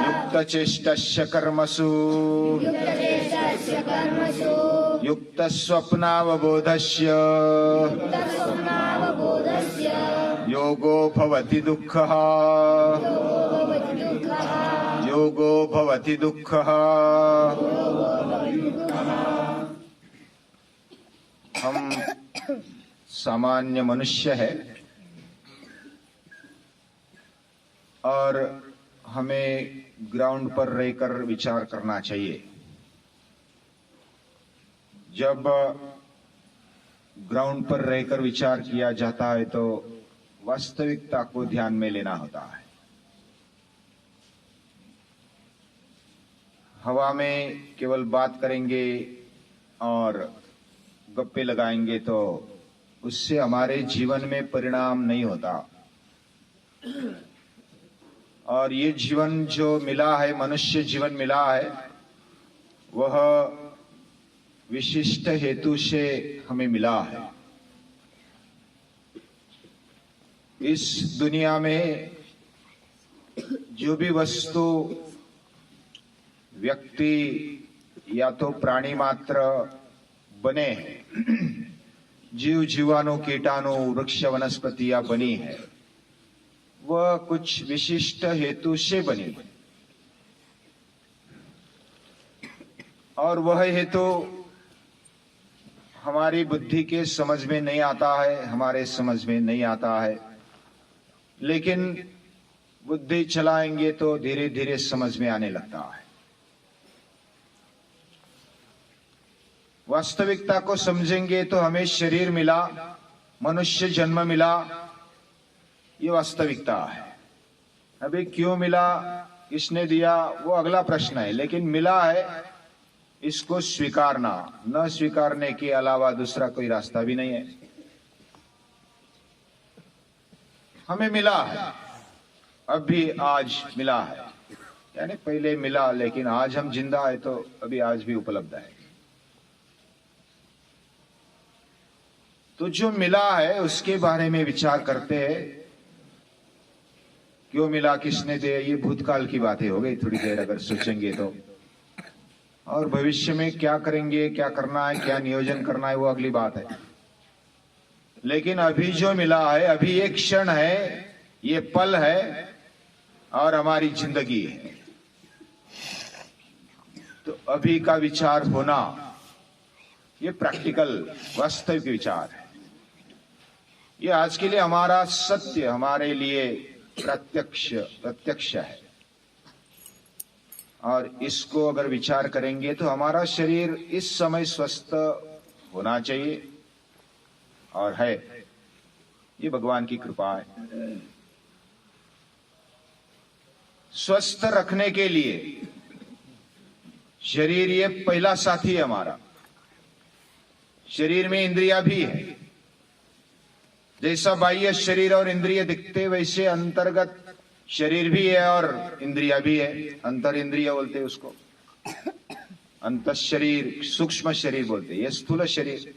युक्तचेष्टस्य कर्मसु युक्तस्वप्नावबोधस्य योगो भवति दुःखः योगो भवति दुःखः। हम सामान्य मनुष्य है और हमें ग्राउंड पर रहकर विचार करना चाहिए। जब ग्राउंड पर रहकर विचार किया जाता है तो वास्तविकता को ध्यान में लेना होता है। हवा में केवल बात करेंगे और गप्पे लगाएंगे तो उससे हमारे जीवन में परिणाम नहीं होता। और ये जीवन जो मिला है, मनुष्य जीवन मिला है, वह विशिष्ट हेतु से हमें मिला है। इस दुनिया में जो भी वस्तु, व्यक्ति या तो प्राणी मात्र बने हैं, जीव जीवाणु कीटाणु वृक्ष वनस्पतियां बनी है, वह कुछ विशिष्ट हेतु से बनी है। और वह हेतु हमारी बुद्धि के समझ में नहीं आता है, हमारे समझ में नहीं आता है, लेकिन बुद्धि चलाएंगे तो धीरे धीरे समझ में आने लगता है। वास्तविकता को समझेंगे तो हमें शरीर मिला, मनुष्य जन्म मिला, ये वास्तविकता है। अभी क्यों मिला, किसने दिया, वो अगला प्रश्न है, लेकिन मिला है, इसको स्वीकारना, न स्वीकारने के अलावा दूसरा कोई रास्ता भी नहीं है। हमें मिला है, अभी आज मिला है, यानी पहले मिला लेकिन आज हम जिंदा है तो अभी आज भी उपलब्ध है। तो जो मिला है उसके बारे में विचार करते हैं। क्यों मिला, किसने दिया, ये भूतकाल की बातें हो गई थोड़ी देर अगर सोचेंगे तो। और भविष्य में क्या करेंगे, क्या करना है, क्या नियोजन करना है, वो अगली बात है। लेकिन अभी जो मिला है, अभी एक क्षण है, ये पल है और हमारी जिंदगी है। तो अभी का विचार होना, ये प्रैक्टिकल वास्तविक विचार है। ये आज के लिए हमारा सत्य, हमारे लिए प्रत्यक्ष है। और इसको अगर विचार करेंगे तो हमारा शरीर इस समय स्वस्थ होना चाहिए और है। ये भगवान की कृपा है। स्वस्थ रखने के लिए शरीर ये पहला साथी है हमारा। शरीर में इंद्रियां भी है। जैसा बाह्य शरीर और इंद्रिय दिखते वैसे अंतर्गत शरीर भी है और इंद्रिया भी है। अंतर इंद्रिय बोलते हैं उसको, अंत शरीर, सूक्ष्म शरीर बोलते हैं। ये स्थूल शरीर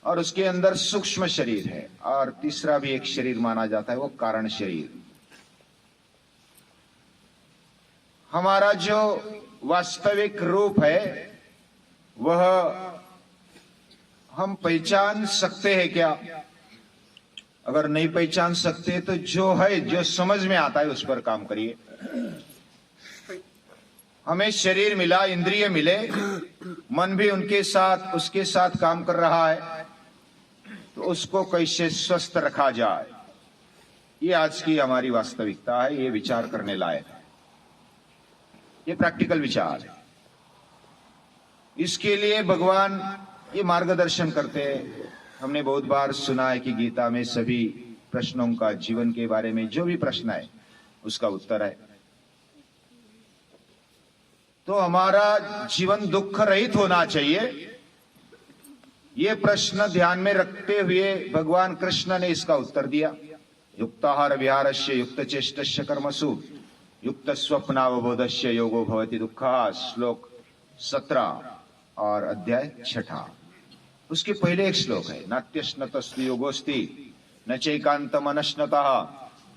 और उसके अंदर सूक्ष्म शरीर है। और तीसरा भी एक शरीर माना जाता है, वो कारण शरीर। हमारा जो वास्तविक रूप है वह हम पहचान सकते हैं क्या? अगर नहीं पहचान सकते तो जो है, जो समझ में आता है उस पर काम करिए। हमें शरीर मिला, इंद्रिय मिले, मन भी उसके साथ काम कर रहा है, तो उसको कैसे स्वस्थ रखा जाए, ये आज की हमारी वास्तविकता है। ये विचार करने लायक है, ये प्रैक्टिकल विचार है। इसके लिए भगवान ये मार्गदर्शन करते हैं। हमने बहुत बार सुना है कि गीता में सभी प्रश्नों का, जीवन के बारे में जो भी प्रश्न है उसका उत्तर है। तो हमारा जीवन दुख रहित होना चाहिए, ये प्रश्न ध्यान में रखते हुए भगवान कृष्ण ने इसका उत्तर दिया। युक्ताहार विहारस्य युक्त चेष्टस्य कर्मसु युक्त स्वप्नावबोधस्य योगो भवति दुःखः। श्लोक 17 और अध्याय 6। उसके पहले एक श्लोक है, नात्यश्नतस्तु योगोस्ति न चैकांत मनश्नतः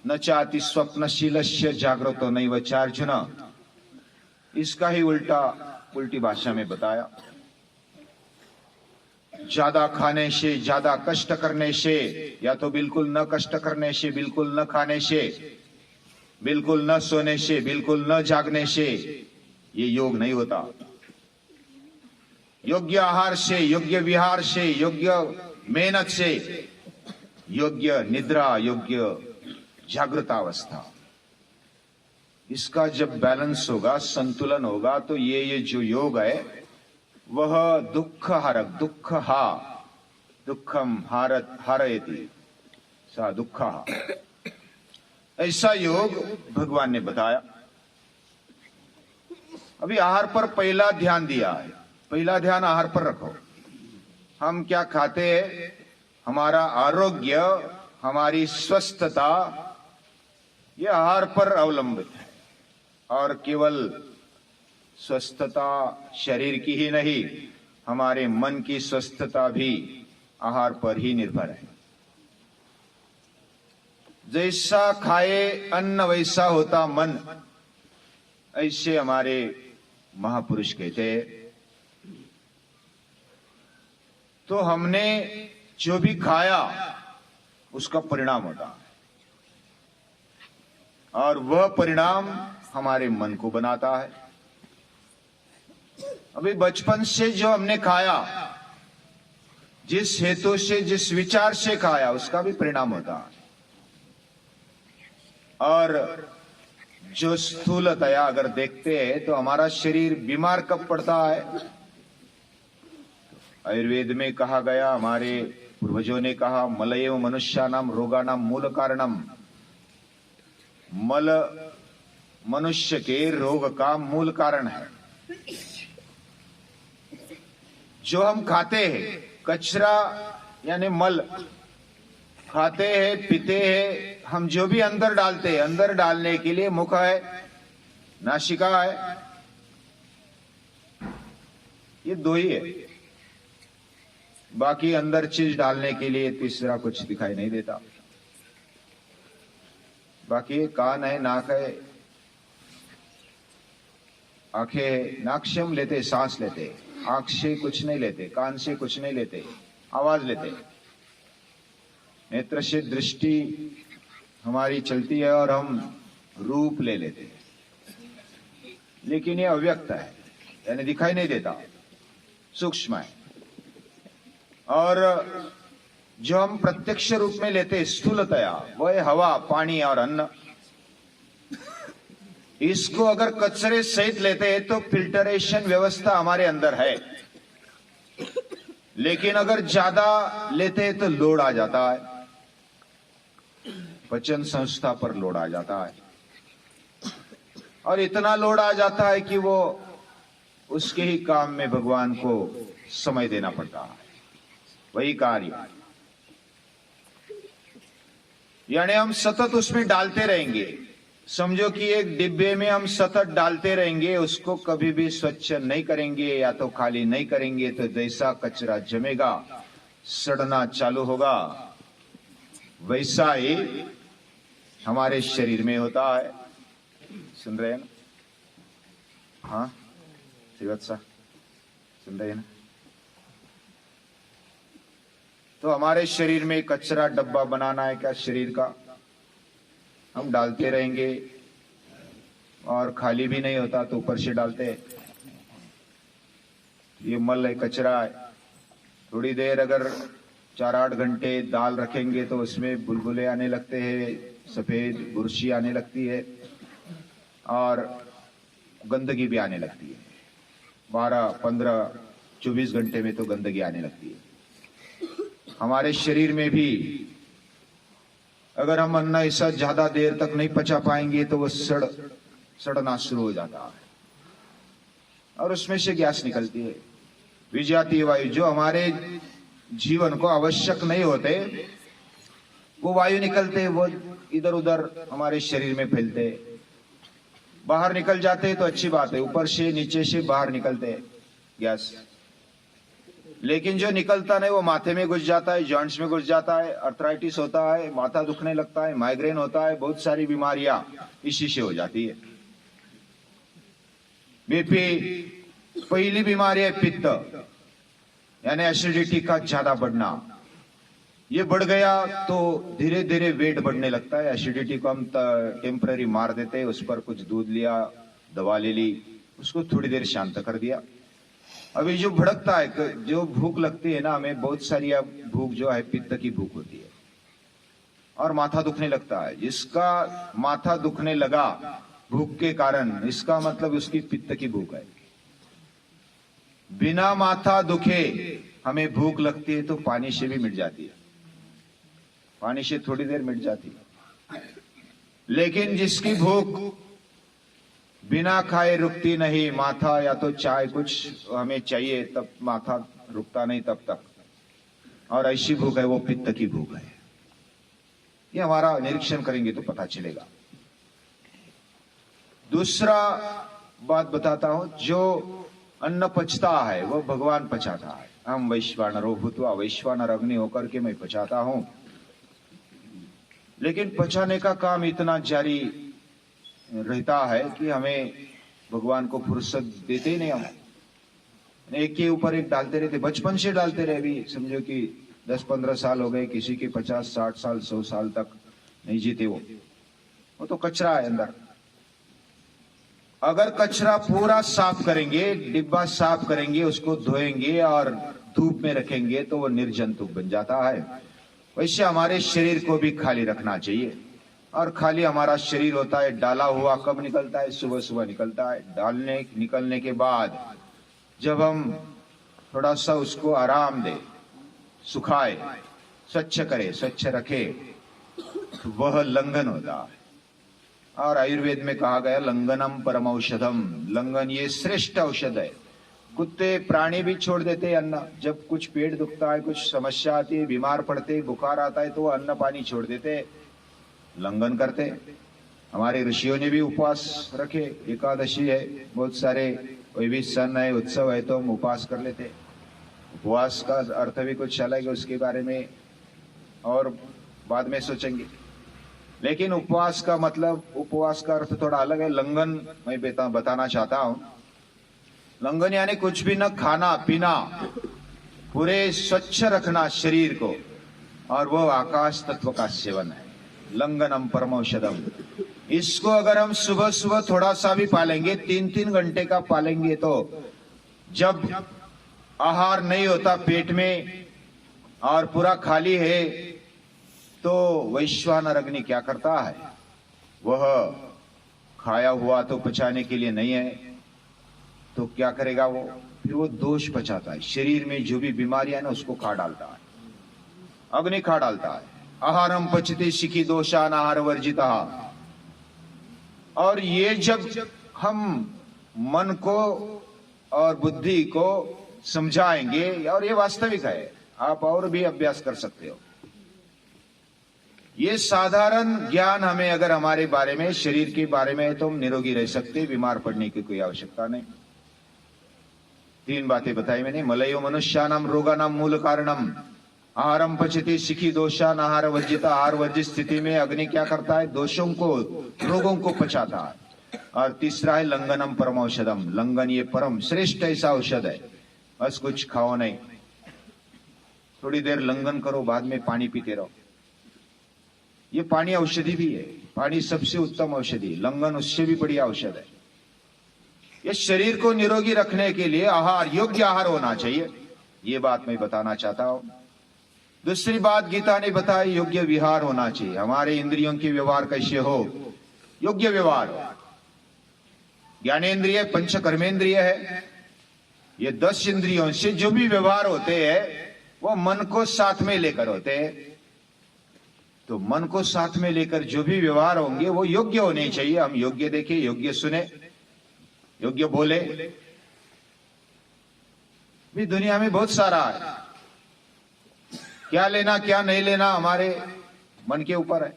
न चाति स्वप्नशीलस्य जागृतो नैव चार्जुन। इसका ही उल्टी भाषा में बताया। ज्यादा खाने से, ज्यादा कष्ट करने से, या तो बिल्कुल न कष्ट करने से, बिल्कुल न खाने से, बिल्कुल न सोने से, बिल्कुल न जागने से ये योग नहीं होता। योग्य आहार से, योग्य विहार से, योग्य मेहनत से, योग्य निद्रा, योग्य जागृतावस्था, इसका जब बैलेंस होगा, संतुलन होगा, तो ये जो योग है वह दुख हारक, दुखम हारयति सा दुखा, ऐसा योग भगवान ने बताया। अभी आहार पर पहला ध्यान दिया है। पहला ध्यान आहार पर रखो। हम क्या खाते हैं, हमारा आरोग्य, हमारी स्वस्थता, यह आहार पर अवलंबित है। और केवल स्वस्थता शरीर की ही नहीं, हमारे मन की स्वस्थता भी आहार पर ही निर्भर है। जैसा खाए अन्न वैसा होता मन, ऐसे हमारे महापुरुष कहते हैं। तो हमने जो भी खाया उसका परिणाम होता है, और वह परिणाम हमारे मन को बनाता है। अभी बचपन से जो हमने खाया, जिस हेतु से, जिस विचार से खाया, उसका भी परिणाम होता है। और जो स्थूलतया अगर देखते हैं तो हमारा शरीर बीमार कब पड़ता है? आयुर्वेद में कहा गया, हमारे पूर्वजों ने कहा, मलएव मनुष्यानाम रोगानाम मूल कारणम। मल मनुष्य के रोग का मूल कारण है। जो हम खाते हैं, कचरा यानी मल खाते हैं, पीते हैं, हम जो भी अंदर डालते हैं, अंदर डालने के लिए मुख है, नासिका है, ये दो ही है। बाकी अंदर चीज डालने के लिए तीसरा कुछ दिखाई नहीं देता। बाकी कान है, नाक है, आंखें, नाक से हम लेते, सांस लेते, आंख से कुछ नहीं लेते, कान से कुछ नहीं लेते, आवाज लेते, नेत्र से दृष्टि हमारी चलती है और हम रूप ले लेते हैं। लेकिन ये अव्यक्त है, यानी दिखाई नहीं देता, सूक्ष्म है। और जो हम प्रत्यक्ष रूप में लेते स्थूलतया, वह है हवा, पानी और अन्न। इसको अगर कचरे सहित लेते हैं तो फिल्टरेशन व्यवस्था हमारे अंदर है। लेकिन अगर ज्यादा लेते हैं तो लोड आ जाता है, पचन संस्था पर लोड आ जाता है, और इतना लोड आ जाता है कि वो उसके ही काम में भगवान को समय देना पड़ता है, वही कार्य। यानी हम सतत उसमें डालते रहेंगे। समझो कि एक डिब्बे में हम सतत डालते रहेंगे, उसको कभी भी स्वच्छ नहीं करेंगे या तो खाली नहीं करेंगे, तो जैसा कचरा जमेगा, सड़ना चालू होगा, वैसा ही हमारे शरीर में होता है। सुन रहे हैं ना? हाँ श्रीवत्सा, सुन रहे हैं ना? तो हमारे शरीर में कचरा डब्बा बनाना है क्या शरीर का? हम डालते रहेंगे, और खाली भी नहीं होता तो ऊपर से डालते हैं। ये मल है, कचरा है। थोड़ी देर अगर 4-8 घंटे दाल रखेंगे तो उसमें बुलबुले आने लगते हैं, सफेद बुरशी आने लगती है, और गंदगी भी आने लगती है। 12, 15, 24 घंटे में तो गंदगी आने लगती है। हमारे शरीर में भी अगर हम अन्न ऐसा ज्यादा देर तक नहीं पचा पाएंगे तो वो सड़ना शुरू हो जाता है, और उसमें से गैस निकलती है, विजातीय वायु। जो हमारे जीवन को आवश्यक नहीं होते वो वायु निकलते, वो इधर उधर हमारे शरीर में फैलते, बाहर निकल जाते तो अच्छी बात है, ऊपर से नीचे से बाहर निकलते गैस। लेकिन जो निकलता नहीं वो माथे में घुस जाता है, जॉइंट्स में घुस जाता है, अर्थराइटिस होता है, माथा दुखने लगता है, माइग्रेन होता है, बहुत सारी बीमारियां इसी से हो जाती है। बीपी पहली बीमारी है पित्त, यानी एसिडिटी का ज्यादा बढ़ना। ये बढ़ गया तो धीरे धीरे वेट बढ़ने लगता है। एसिडिटी को हम टेम्पररी मार देते हैं, उस पर कुछ दूध लिया, दवा ले ली, उसको थोड़ी देर शांत कर दिया। अभी जो भड़कता है, जो भूख लगती है ना हमें, बहुत सारी अब भूख जो है पित्त की भूख होती है, और माथा दुखने लगता है। जिसका माथा दुखने लगा भूख के कारण, इसका मतलब उसकी पित्त की भूख है। बिना माथा दुखे हमें भूख लगती है तो पानी से भी मिट जाती है, पानी से थोड़ी देर मिट जाती है। लेकिन जिसकी भूख बिना खाए रुकती नहीं, माथा या तो चाय कुछ हमें चाहिए तब माथा रुकता नहीं तब तक, और ऐसी भूख है वो पित्त की भूख है। ये हमारा निरीक्षण करेंगे तो पता चलेगा। दूसरा बात बताता हूं, जो अन्न पचता है वो भगवान पचाता है। हम वैश्वानरो भूत्वा वैश्वानर अग्नि होकर के मैं पचाता हूं, लेकिन पचाने का काम इतना जारी रहता है कि हमें भगवान को फुर्सत देते ही नहीं। हम एक के ऊपर एक डालते रहते, बचपन से डालते रहे। भी समझो कि 10-15 साल हो गए, किसी के 50-60 साल 100 साल तक नहीं जीते वो तो कचरा है अंदर। अगर कचरा पूरा साफ करेंगे, डिब्बा साफ करेंगे, उसको धोएंगे और धूप में रखेंगे तो वो निर्जंतुक बन जाता है। वैसे हमारे शरीर को भी खाली रखना चाहिए, और खाली हमारा शरीर होता है डाला हुआ। कब निकलता है? सुबह सुबह निकलता है। निकलने के बाद जब हम थोड़ा सा उसको आराम दे, सुखाए, स्वच्छ करे, स्वच्छ रखे, तो वह लंघन होता है। और आयुर्वेद में कहा गया लंघनम परम औषधम, लंघन ये श्रेष्ठ औषध है। कुत्ते प्राणी भी छोड़ देते अन्न। जब कुछ पेट दुखता है, कुछ समस्या आती है, बीमार पड़ते, बुखार आता है, तो वो अन्न पानी छोड़ देते, लंघन करते। हमारे ऋषियों ने भी उपवास रखे। एकादशी है, बहुत सारे कोई भी सन है, उत्सव है, तो हम उपवास कर लेते। उपवास का अर्थ भी कुछ अलग है, उसके बारे में और बाद में सोचेंगे। लेकिन उपवास का मतलब, उपवास का अर्थ थोड़ा अलग है। लंघन मैं बताना चाहता हूं। लंघन यानी कुछ भी न खाना पीना, पूरे स्वच्छ रखना शरीर को, और वो आकाश तत्व का सेवन है। लंघनम परमौषधम। इसको अगर हम सुबह सुबह थोड़ा सा भी पालेंगे, 3-3 घंटे का पालेंगे, तो जब आहार नहीं होता पेट में और पूरा खाली है, तो वैश्वानर अग्नि क्या करता है? वह खाया हुआ तो पचाने के लिए नहीं है, तो क्या करेगा वो? फिर वो दोष पचाता है। शरीर में जो भी बीमारियां है ना, उसको खा डालता है, अग्नि खा डालता है। आहारम पचते शिखी दोषान आहार वर्जिता। और ये जब हम मन को और बुद्धि को समझाएंगे, और ये वास्तविक है, आप और भी अभ्यास कर सकते हो। ये साधारण ज्ञान हमें अगर हमारे बारे में, शरीर के बारे में है, तो हम निरोगी रह सकते, बीमार पड़ने की कोई आवश्यकता नहीं। 3 बातें बताई मैंने। मलयो मनुष्यानाम रोगानाम मूल कारणम आहारम पचति शिखी दोषान आहार वर्जिता। आहार वर्जित स्थिति में अग्नि क्या करता है? दोषों को, रोगों को पचाता है। और तीसरा है लंघनम परम औषधम। लंघन ये परम श्रेष्ठ ऐसा औषध है। बस कुछ खाओ नहीं, थोड़ी देर लंघन करो, बाद में पानी पीते रहो। ये पानी औषधि भी है। पानी सबसे उत्तम औषधि, लंघन उससे भी बढ़िया औषध है। ये शरीर को निरोगी रखने के लिए आहार, योग्य आहार होना चाहिए। ये बात मैं बताना चाहता हूं। दूसरी बात गीता ने बताई, योग्य विहार होना चाहिए। हमारे इंद्रियों के व्यवहार कैसे हो? योग्य व्यवहार हो। ज्ञानेन्द्रिय, पंच कर्मेंद्रिय है, ये 10 इंद्रियों से जो भी व्यवहार होते हैं वो मन को साथ में लेकर होते हैं। तो मन को साथ में लेकर जो भी व्यवहार होंगे वो योग्य होने चाहिए। हम योग्य देखें, योग्य सुने, योग्य बोले। भी दुनिया में बहुत सारा है, क्या लेना क्या नहीं लेना हमारे मन के ऊपर है।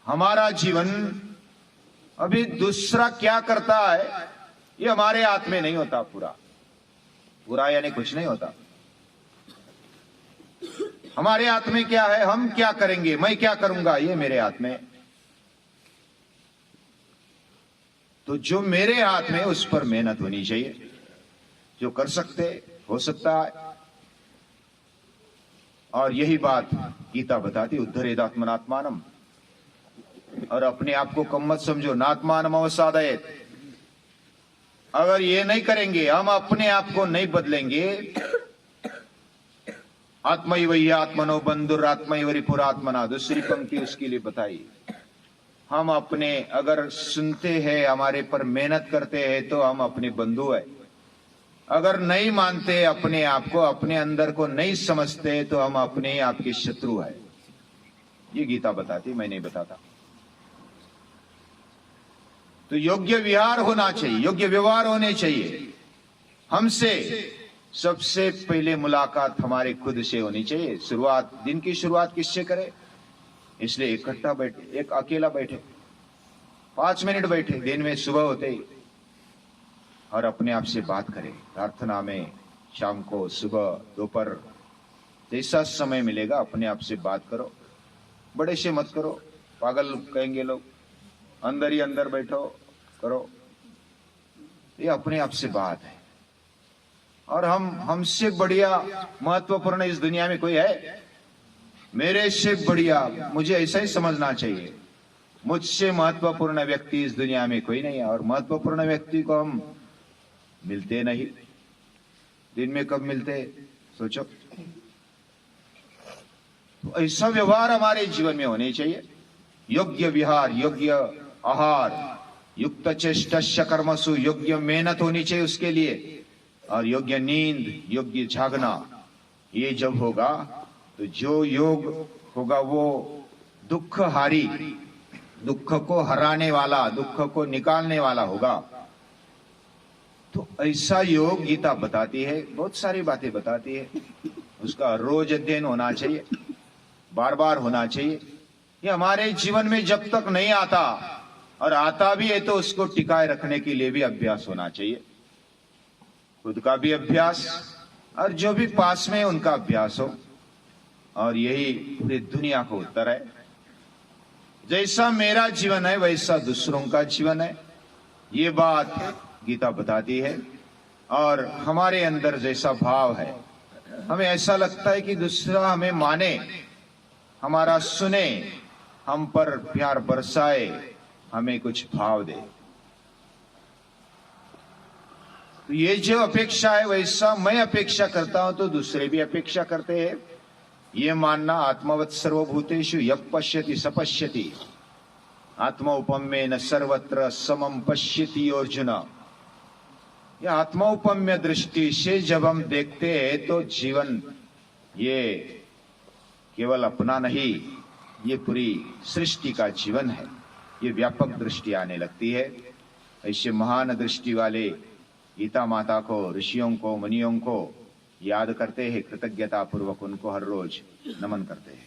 हमारा जीवन अभी दूसरा क्या करता है ये हमारे हाथ में नहीं होता पूरा। बुरा यानी कुछ नहीं होता। हमारे हाथ में क्या है, हम क्या करेंगे, मैं क्या करूंगा, ये मेरे हाथ में। तो जो मेरे हाथ में उस पर मेहनत होनी चाहिए, जो कर सकते हो सकता है। और यही बात गीता बताती, उद्धरेदात्मनात्मानम। और अपने आप को कम मत समझो, नात्मानम अवसादयेत। अगर ये नहीं करेंगे, हम अपने आप को नहीं बदलेंगे, आत्मैव आत्मनो बंधुर आत्मैव रिपुरात्मना, दूसरी पंक्ति उसके लिए बताई। हम अपने अगर सुनते हैं, हमारे पर मेहनत करते हैं तो हम अपने बंधु है। अगर नहीं मानते अपने आप को, अपने अंदर को नहीं समझते तो हम अपने आप के शत्रु है। ये गीता बताती, मैं नहीं बताता। तो योग्य विहार होना चाहिए, योग्य व्यवहार होने चाहिए। हमसे सबसे पहले मुलाकात हमारे खुद से होनी चाहिए। शुरुआत, दिन की शुरुआत किससे करें? इसलिए इकट्ठा बैठे, एक अकेला बैठे, 5 मिनट बैठे दिन में सुबह होते ही, और अपने आप से बात करें। प्रार्थना में शाम को, सुबह, दोपहर, जैसा समय मिलेगा अपने आप से बात करो। बड़े से मत करो, पागल कहेंगे लोग। अंदर ही अंदर बैठो, करो। ये अपने आप से बात है। और हमसे बढ़िया महत्वपूर्ण इस दुनिया में कोई है? मेरे से बढ़िया, मुझे ऐसा ही समझना चाहिए, मुझसे महत्वपूर्ण व्यक्ति इस दुनिया में कोई नहीं है। और महत्वपूर्ण व्यक्ति को हम मिलते नहीं। दिन में कब मिलते, सोचो। तो ऐसा व्यवहार हमारे जीवन में होने चाहिए। योग्य विहार, योग्य आहार, युक्त चेष्टस्य कर्मसु, योग्य मेहनत होनी चाहिए उसके लिए। और योग्य नींद, योग्य जागना, ये जब होगा तो जो योग होगा वो दुख हारी, दुख को हराने वाला, दुख को निकालने वाला होगा। तो ऐसा योग गीता बताती है, बहुत सारी बातें बताती है। उसका रोज अध्ययन होना चाहिए, बार बार होना चाहिए। ये हमारे जीवन में जब तक नहीं आता, और आता भी है तो उसको टिकाए रखने के लिए भी अभ्यास होना चाहिए। खुद का भी अभ्यास, और जो भी पास में उनका अभ्यास हो। और यही पूरी दुनिया को उत्तर है। जैसा मेरा जीवन है वैसा दूसरों का जीवन है, ये बात गीता बताती है। और हमारे अंदर जैसा भाव है, हमें ऐसा लगता है कि दूसरा हमें माने, हमारा सुने, हम पर प्यार बरसाए, हमें कुछ भाव दे। तो ये जो अपेक्षा है, वैसा मैं अपेक्षा करता हूं तो दूसरे भी अपेक्षा करते हैं। ये मानना, आत्मवत् सर्वभूतेषु यः पश्यति स पश्यति, आत्मौपम्ये न सर्वत्र समम पश्यति अर्जुन। यह आत्मौपम्य दृष्टि से जब हम देखते हैं तो जीवन ये केवल अपना नहीं, ये पूरी सृष्टि का जीवन है। ये व्यापक दृष्टि आने लगती है। ऐसे महान दृष्टि वाले गीता माता को, ऋषियों को, मुनियों को याद करते हैं, कृतज्ञता पूर्वक उनको हर रोज नमन करते हैं।